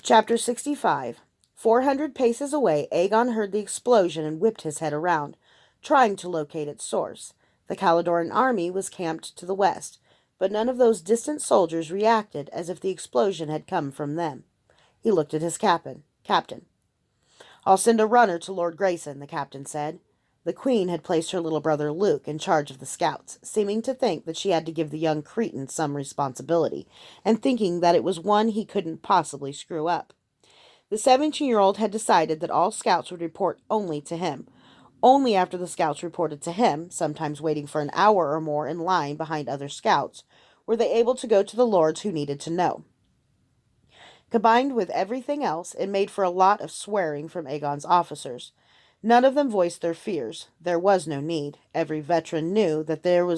Chapter 65. 400 paces away, Aegon heard the explosion and whipped his head around, trying to locate its source. The Caladoran army was camped to the west, but none of those distant soldiers reacted as if the explosion had come from them. He looked at his captain. "I'll send a runner to Lord Grayson," the captain said. The queen had placed her little brother Luke in charge of the scouts, seeming to think that she had to give the young Cretan some responsibility, and thinking that it was one he couldn't possibly screw up. The 17-year-old had decided that all scouts would report only to him. Only after the scouts reported to him, sometimes waiting for an hour or more in line behind other scouts, were they able to go to the lords who needed to know. Combined with everything else, it made for a lot of swearing from Aegon's officers. None of them voiced their fears. There was no need. Every veteran knew that they were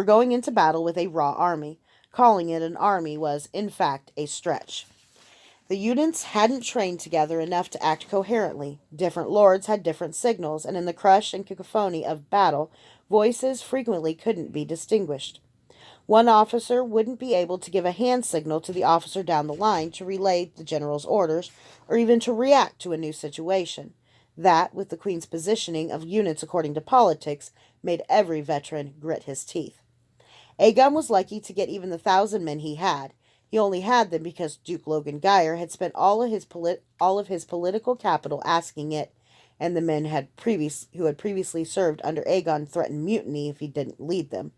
going into battle with a raw army. Calling it an army was, in fact, a stretch. The units hadn't trained together enough to act coherently. Different lords had different signals, and in the crush and cacophony of battle, voices frequently couldn't be distinguished. One officer wouldn't be able to give a hand signal to the officer down the line to relay the general's orders, or even to react to a new situation. That, with the Queen's positioning of units according to politics, made every veteran grit his teeth. Aegon was lucky to get even the 1,000 men he had. He only had them because Duke Logan Geyer had spent all of his political capital asking it, and the men who had previously served under Aegon threatened mutiny if he didn't lead them.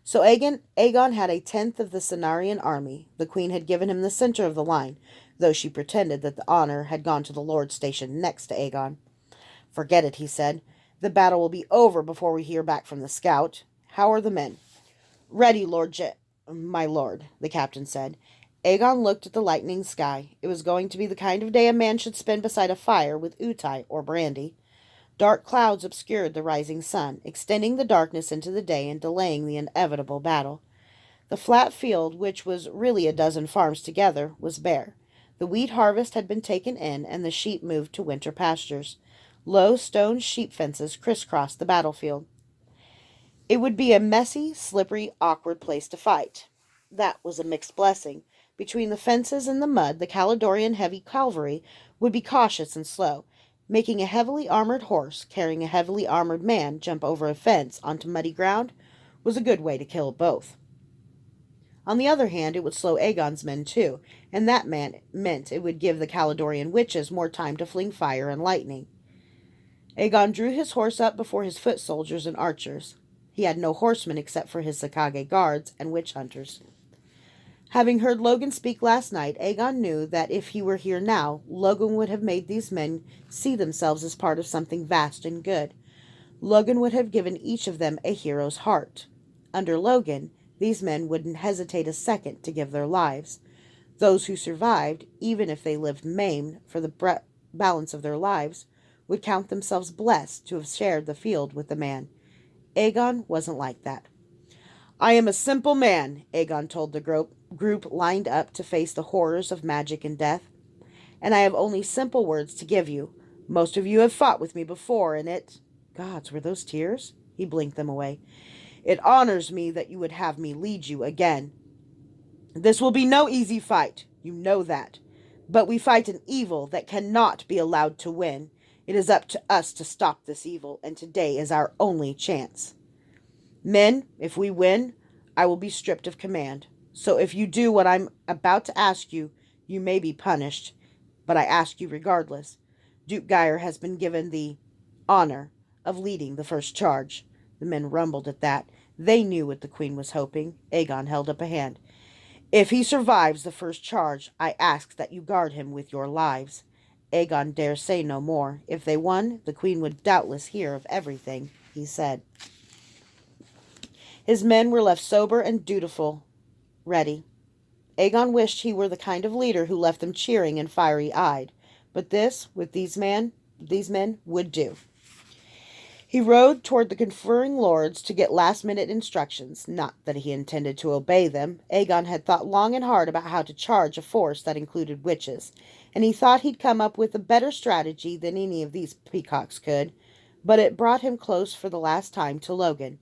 So Aegon had a tenth of the Cenarian army. The Queen had given him the center of the line, though she pretended that the honor had gone to the lord stationed next to Aegon. "Forget it," he said. "The battle will be over before we hear back from the scout. How are the men?" "Ready, my lord," the captain said. Aegon looked at the lightening sky. It was going to be the kind of day a man should spend beside a fire with utai or brandy. Dark clouds obscured the rising sun, extending the darkness into the day and delaying the inevitable battle. The flat field, which was really a dozen farms together, was bare. The wheat harvest had been taken in, and the sheep moved to winter pastures. Low stone sheep fences crisscrossed the battlefield. It would be a messy, slippery, awkward place to fight. That was a mixed blessing. Between the fences and the mud, the Caledonian heavy cavalry would be cautious and slow. Making a heavily armored horse carrying a heavily armored man jump over a fence onto muddy ground was a good way to kill both. On the other hand, it would slow Aegon's men too, and that meant it would give the Caledonian witches more time to fling fire and lightning. Aegon drew his horse up before his foot soldiers and archers. He had no horsemen except for his Sakage guards and witch hunters. Having heard Logan speak last night, Aegon knew that if he were here now, Logan would have made these men see themselves as part of something vast and good. Logan would have given each of them a hero's heart. Under Logan, these men wouldn't hesitate a second to give their lives. Those who survived, even if they lived maimed for the balance of their lives, would count themselves blessed to have shared the field with the man. Aegon wasn't like that. "I am a simple man," Aegon told the group lined up to face the horrors of magic and death. "And I have only simple words to give you. Most of you have fought with me before, and it—" Gods, were those tears? He blinked them away. "It honors me that you would have me lead you again. This will be no easy fight. You know that. But we fight an evil that cannot be allowed to win. It is up to us to stop this evil, and today is our only chance. Men, if we win, I will be stripped of command. So if you do what I'm about to ask you, you may be punished. But I ask you regardless. Duke Geyer has been given the honor of leading the first charge." The men rumbled at that. They knew what the Queen was hoping. Aegon held up a hand. "If he survives the first charge, I ask that you guard him with your lives." Aegon dare say no more. If they won, the Queen would doubtless hear of everything he said. His men were left sober and dutiful, ready. Aegon wished he were the kind of leader who left them cheering and fiery-eyed. But this, with these men, would do. He rode toward the conferring lords to get last-minute instructions. Not that he intended to obey them. Aegon had thought long and hard about how to charge a force that included witches, and he thought he'd come up with a better strategy than any of these peacocks could. But it brought him close for the last time to Logan.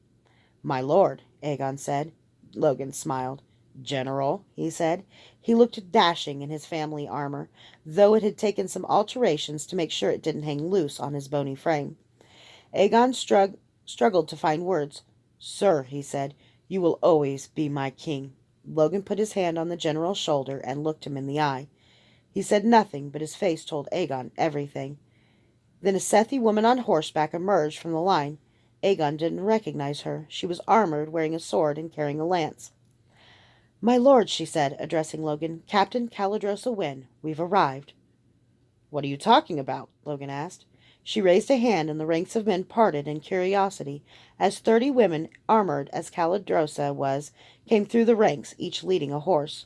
"My lord," Aegon said. Logan smiled. General, he said. He looked dashing in his family armor, though it had taken some alterations to make sure it didn't hang loose on his bony frame. Aegon struggled to find words. Sir, he said, you will always be my king. Logan put his hand on the general's shoulder and looked him in the eye. He said nothing, but his face told Aegon everything. Then a Sethi woman on horseback emerged from the line. Aegon didn't recognize her. She was armored, wearing a sword and carrying a lance. My lord, she said, addressing Logan, Captain Caladrosa Wynn, we've arrived. What are you talking about? Logan asked. She raised a hand, and the ranks of men parted in curiosity as 30 women, armored as Caladrosa was, came through the ranks, each leading a horse.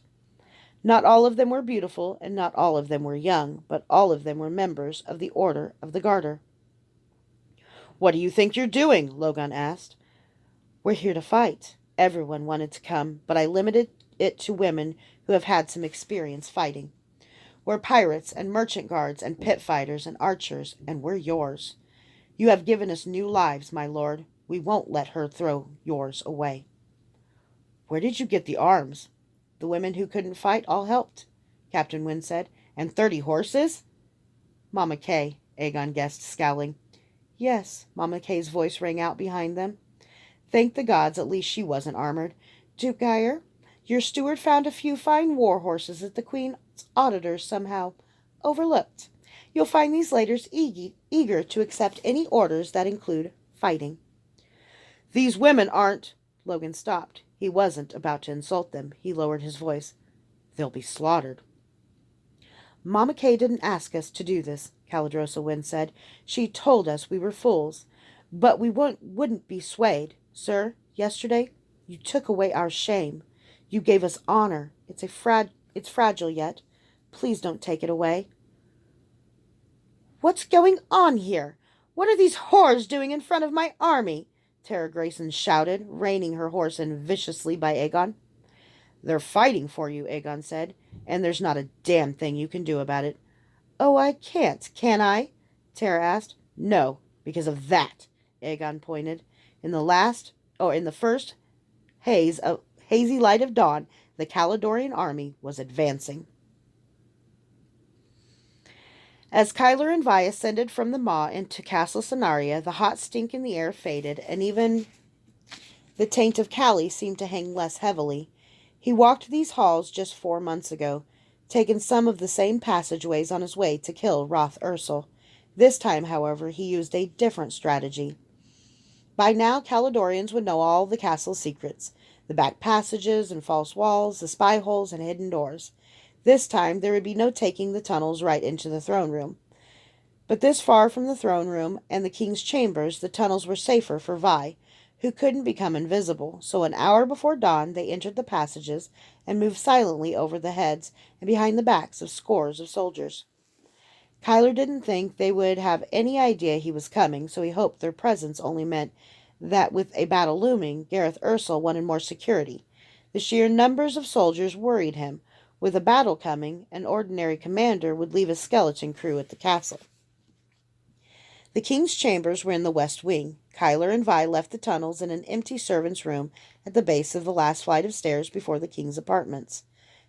Not all of them were beautiful, and not all of them were young, but all of them were members of the Order of the Garter. What do you think you're doing? Logan asked. We're here to fight. Everyone wanted to come, but I limited it to women who have had some experience fighting. We're pirates and merchant guards and pit fighters and archers, and we're yours. You have given us new lives, my lord. We won't let her throw yours away. Where did you get the arms? The women who couldn't fight all helped, Captain Wynn said. And 30 horses? Mama Kay, Aegon guessed, scowling. Yes, Mama Kay's voice rang out behind them. Thank the gods, at least she wasn't armored. Duke Geyer, your steward found a few fine war horses that the Queen's auditors somehow overlooked. You'll find these ladies eager to accept any orders that include fighting. These women aren't... Logan stopped. He wasn't about to insult them. He lowered his voice. They'll be slaughtered. Mama Kay didn't ask us to do this, Caladrosa Wynn said. She told us we were fools. But we wouldn't be swayed. Sir, yesterday you took away our shame. You gave us honor. It's fragile yet. Please don't take it away. What's going on here? What are these whores doing in front of my army? Tara Grayson shouted, reining her horse in viciously by Aegon. They're fighting for you, Aegon said, and there's not a damn thing you can do about it. Oh, I can't, can I? Tara asked. No, because of that, Aegon pointed. In the first hazy light of dawn, the Caledonian army was advancing. As Kyler and Vi ascended from the maw into Castle Sonaria, the hot stink in the air faded, and even the taint of Callie seemed to hang less heavily. He walked these halls just 4 months ago, taken some of the same passageways on his way to kill Roth Ursel. This time, however, he used a different strategy. By now, Caledonians would know all the castle's secrets, the back passages and false walls, the spy holes and hidden doors. This time, there would be no taking the tunnels right into the throne room. But this far from the throne room and the king's chambers, the tunnels were safer for Vi, who couldn't become invisible, so an hour before dawn they entered the passages and moved silently over the heads and behind the backs of scores of soldiers. Kyler didn't think they would have any idea he was coming, so he hoped their presence only meant that with a battle looming, Gareth Ursel wanted more security. The sheer numbers of soldiers worried him. With a battle coming, an ordinary commander would leave a skeleton crew at the castle. The king's chambers were in the west wing. Kyler and Vi left the tunnels in an empty servant's room at the base of the last flight of stairs before the king's apartments.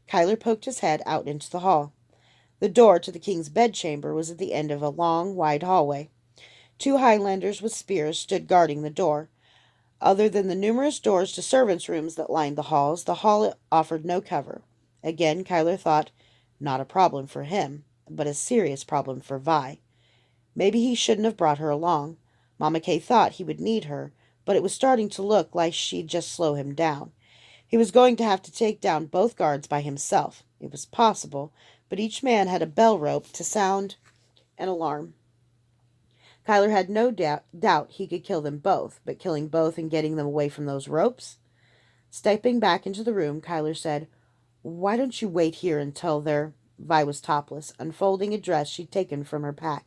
Kyler poked his head out into the hall. The door to the king's bedchamber was at the end of a long, wide hallway. 2 Highlanders with spears stood guarding the door. Other than the numerous doors to servants' rooms that lined the halls, the hall offered no cover. Again, Kyler thought, not a problem for him, but a serious problem for Vi. Maybe he shouldn't have brought her along. Mama Kay thought he would need her, but it was starting to look like she'd just slow him down. He was going to have to take down both guards by himself. It was possible, but each man had a bell rope to sound an alarm. Kyler had no doubt he could kill them both, but killing both and getting them away from those ropes? Stepping back into the room, Kyler said, Why don't you wait here until they're... Vi was topless, unfolding a dress she'd taken from her pack.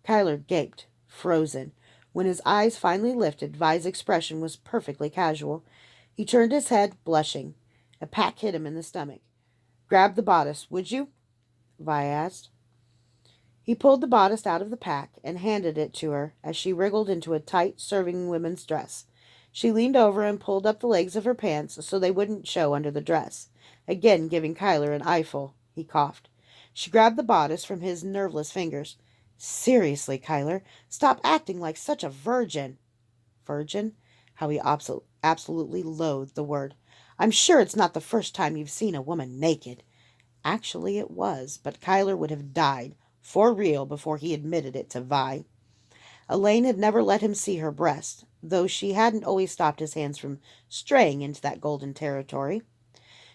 Kyler gaped, frozen. When his eyes finally lifted, Vi's expression was perfectly casual. He turned his head, blushing. A pack hit him in the stomach. Grab the bodice, would you? Vi asked. He pulled the bodice out of the pack and handed it to her as she wriggled into a tight serving woman's dress. She leaned over and pulled up the legs of her pants so they wouldn't show under the dress, again giving Kyler an eyeful. He coughed. She grabbed the bodice from his nerveless fingers. Seriously, Kyler, stop acting like such a virgin. Virgin? How he absolutely loathed the word. I'm sure it's not the first time you've seen a woman naked. Actually, it was, but Kyler would have died, for real, before he admitted it to Vi. Elaine had never let him see her breast, though she hadn't always stopped his hands from straying into that golden territory.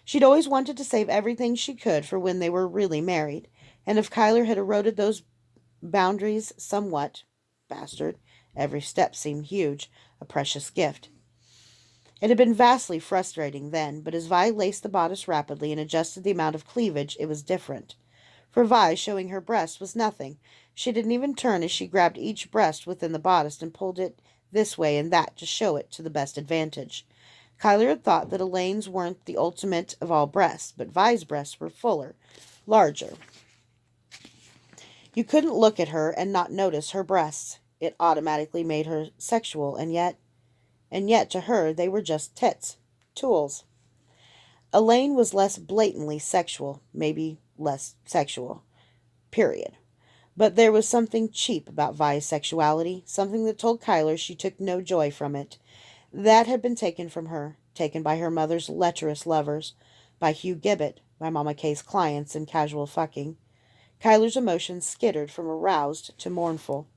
She'd always wanted to save everything she could for when they were really married, and if Kyler had eroded those boundaries somewhat, bastard, every step seemed huge, a precious gift. It had been vastly frustrating then, but as Vi laced the bodice rapidly and adjusted the amount of cleavage, it was different. For Vi, showing her breast was nothing. She didn't even turn as she grabbed each breast within the bodice and pulled it this way and that to show it to the best advantage. Kyler had thought that Elaine's weren't the ultimate of all breasts, but Vi's breasts were fuller, larger. You couldn't look at her and not notice her breasts. It automatically made her sexual, and yet to her they were just tits, tools. Elaine was less blatantly sexual, maybe less sexual, period. But there was something cheap about Vi's sexuality, something that told Kyler she took no joy from it. That had been taken from her, taken by her mother's lecherous lovers, by Hugh Gibbet, by Mama Kay's clients and casual fucking. Kyler's emotions skittered from aroused to mournful.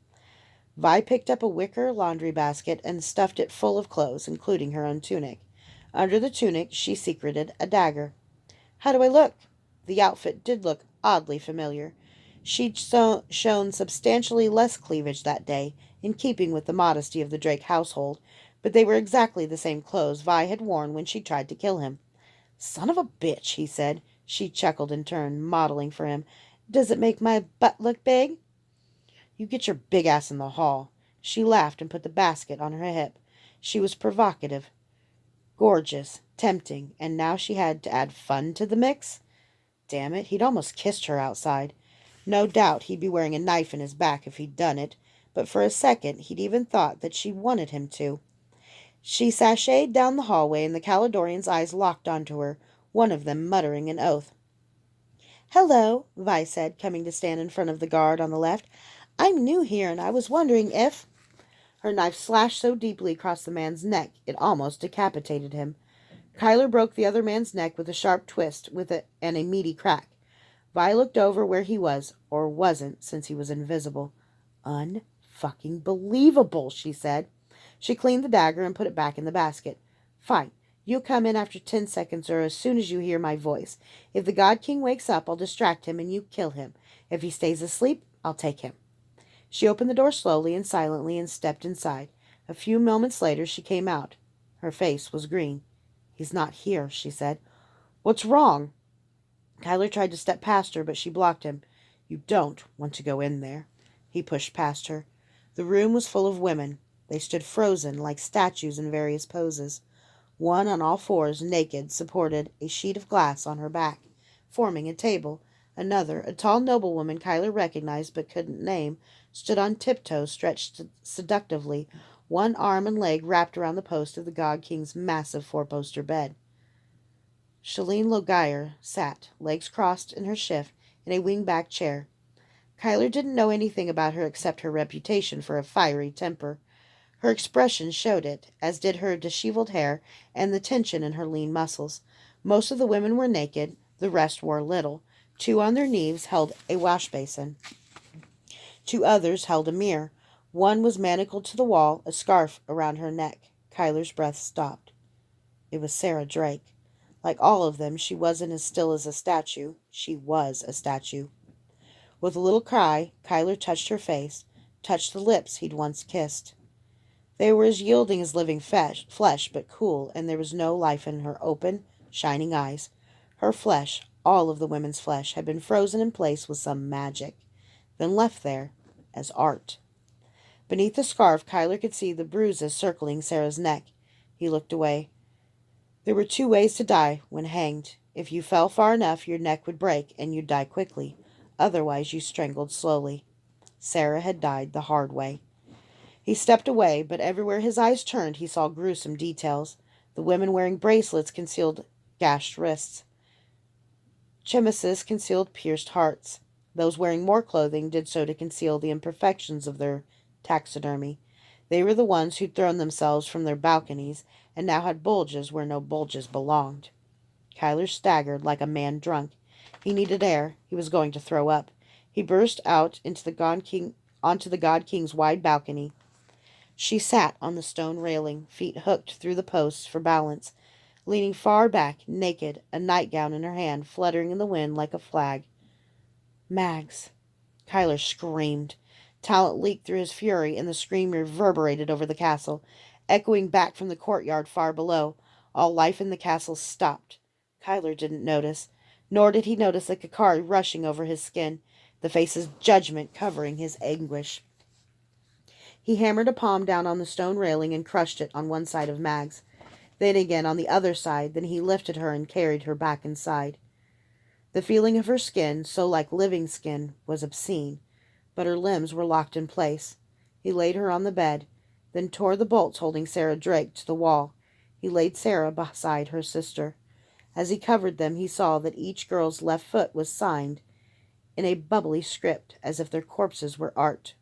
Vi picked up a wicker laundry basket and stuffed it full of clothes, including her own tunic. Under the tunic she secreted a dagger. How do I look? The outfit did look oddly familiar. She'd shown substantially less cleavage that day, in keeping with the modesty of the Drake household, but they were exactly the same clothes Vi had worn when she tried to kill him. Son of a bitch, he said. She chuckled in turn, modeling for him. Does it make my butt look big? You get your big ass in the hall. She laughed and put the basket on her hip. She was provocative, gorgeous, tempting, and now she had to add fun to the mix? Damn it, he'd almost kissed her outside. No doubt he'd be wearing a knife in his back if he'd done it, but for a second he'd even thought that she wanted him to. She sashayed down the hallway, and the Caledonian's eyes locked onto her, one of them muttering an oath. Hello, Vi said, coming to stand in front of the guard on the left. I'm new here, and I was wondering if... Her knife slashed so deeply across the man's neck, it almost decapitated him. Kyler broke the other man's neck with a sharp twist and a meaty crack. Vi looked over where he was, or wasn't, since he was invisible. Unfucking believable, she said. She cleaned the dagger and put it back in the basket. Fine. You come in after 10 seconds or as soon as you hear my voice. If the God King wakes up, I'll distract him and you kill him. If he stays asleep, I'll take him. She opened the door slowly and silently and stepped inside. A few moments later she came out. Her face was green. He's not here, she said. What's wrong? Kyler tried to step past her, but she blocked him. You don't want to go in there. He pushed past her. The room was full of women. They stood frozen, like statues in various poses. One, on all fours, naked, supported a sheet of glass on her back, forming a table. Another, a tall noblewoman Kyler recognized but couldn't name, stood on tiptoes, stretched seductively, one arm and leg wrapped around the post of the God King's massive four-poster bed. Shalene Logayer sat, legs crossed in her shift, in a wing-back chair. Kyler didn't know anything about her except her reputation for a fiery temper. Her expression showed it, as did her disheveled hair and the tension in her lean muscles. Most of the women were naked, the rest wore little. 2 on their knees held a wash basin. 2 others held a mirror. One was manacled to the wall, a scarf around her neck. Kyler's breath stopped. It was Sarah Drake. Like all of them, she wasn't as still as a statue. She was a statue. With a little cry, Kyler touched her face, touched the lips he'd once kissed. They were as yielding as living flesh, but cool, and there was no life in her open, shining eyes. Her flesh, all of the women's flesh, had been frozen in place with some magic, then left there as art. Beneath the scarf, Kyler could see the bruises circling Sarah's neck. He looked away. There were 2 ways to die when hanged. If you fell far enough, your neck would break, and you'd die quickly. Otherwise, you strangled slowly. Sarah had died the hard way. He stepped away, but everywhere his eyes turned he saw gruesome details. The women wearing bracelets concealed gashed wrists. Chemises concealed pierced hearts. Those wearing more clothing did so to conceal the imperfections of their taxidermy. They were the ones who'd thrown themselves from their balconies and now had bulges where no bulges belonged. Kyler staggered like a man drunk. He needed air. He was going to throw up. He burst out onto the God King's wide balcony. She sat on the stone railing, feet hooked through the posts for balance, leaning far back, naked, a nightgown in her hand, fluttering in the wind like a flag. Mags. Kyler screamed. Talent leaked through his fury, and the scream reverberated over the castle, echoing back from the courtyard far below. All life in the castle stopped. Kyler didn't notice, nor did he notice the Kakari rushing over his skin, the face's judgment covering his anguish. He hammered a palm down on the stone railing and crushed it on one side of Mags, then again on the other side. Then he lifted her and carried her back inside. The feeling of her skin, so like living skin, was obscene, but her limbs were locked in place. He laid her on the bed, then tore the bolts holding Sarah Drake to the wall. He laid Sarah beside her sister. As he covered them, he saw that each girl's left foot was signed in a bubbly script, as if their corpses were art.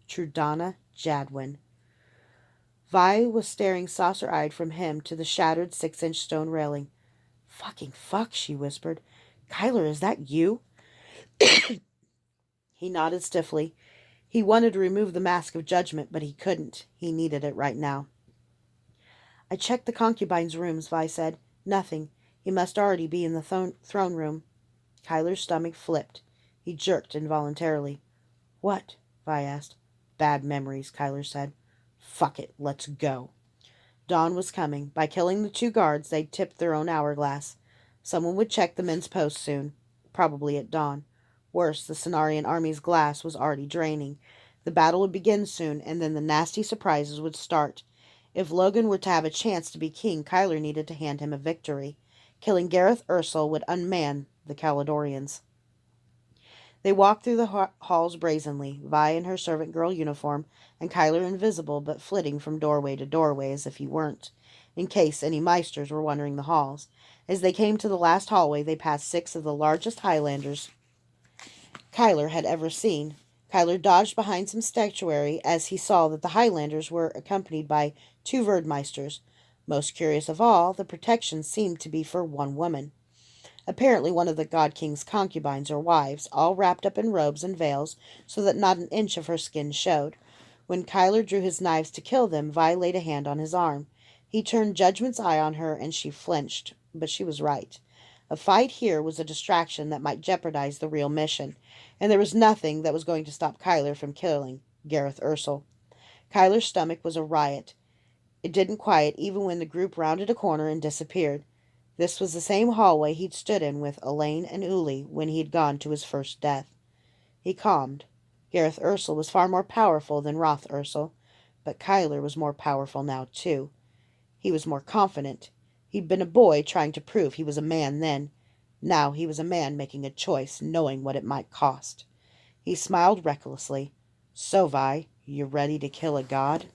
Trudana Jadwin. Vi was staring saucer-eyed from him to the shattered 6-inch stone railing. "Fucking fuck," she whispered. "Kyler, is that you?" He nodded stiffly. He wanted to remove the mask of judgment, but he couldn't. He needed it right now. "I checked the concubines' rooms," Vi said. "Nothing. He must already be in the throne room." Kyler's stomach flipped. He jerked involuntarily. "What?" Vi asked. "Bad memories," Kyler said. "Fuck it. Let's go." Dawn was coming. By killing the 2 guards, they'd tipped their own hourglass. Someone would check the men's post soon, probably at dawn. Worse, the Cenarian army's glass was already draining. The battle would begin soon, and then the nasty surprises would start. If Logan were to have a chance to be king, Kyler needed to hand him a victory. Killing Gareth Ursel would unman the Caledonians. They walked through the halls brazenly, Vi in her servant girl uniform, and Kyler invisible but flitting from doorway to doorway as if he weren't, in case any Meisters were wandering the halls. As they came to the last hallway, they passed 6 of the largest Highlanders Kyler had ever seen. Kyler dodged behind some statuary as he saw that the Highlanders were accompanied by 2 Verdmeisters. Most curious of all, the protection seemed to be for one woman. Apparently one of the God King's concubines or wives, all wrapped up in robes and veils so that not an inch of her skin showed. When Kyler drew his knives to kill them, Vi laid a hand on his arm. He turned Judgment's eye on her, and she flinched, but she was right. A fight here was a distraction that might jeopardize the real mission, and there was nothing that was going to stop Kyler from killing Gareth Ursel. Kyler's stomach was a riot. It didn't quiet even when the group rounded a corner and disappeared. This was the same hallway he'd stood in with Elaine and Uli when he had gone to his first death. He calmed. Gareth Ursel was far more powerful than Roth Ursel, but Kyler was more powerful now, too. He was more confident. He'd been a boy trying to prove he was a man then. Now he was a man making a choice, knowing what it might cost. He smiled recklessly. "So, Vi, you ready to kill a god?"